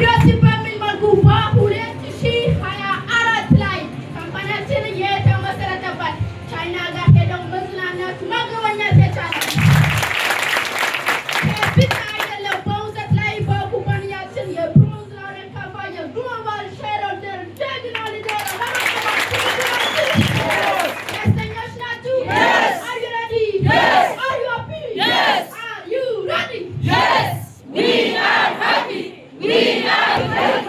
ደስ በሚል መልኩ በ2024 ላይ ካምፓኒያችን የተመሰረተበት ቻይና ጋር ሄደው መዝናናት መጎብኘት የቻለ ብቻ አይደለም። በውሰት ላይ በኩባንያችን የብሮንዝ ላውሬት ካምፓኒ ግሎባል ሼርሆልደር ጀግና ሊደር ደስተኞች ናችሁ? Are you ready? Yes. Are you happy? Yes. Are you ready? Yes. We are happy. We are ready.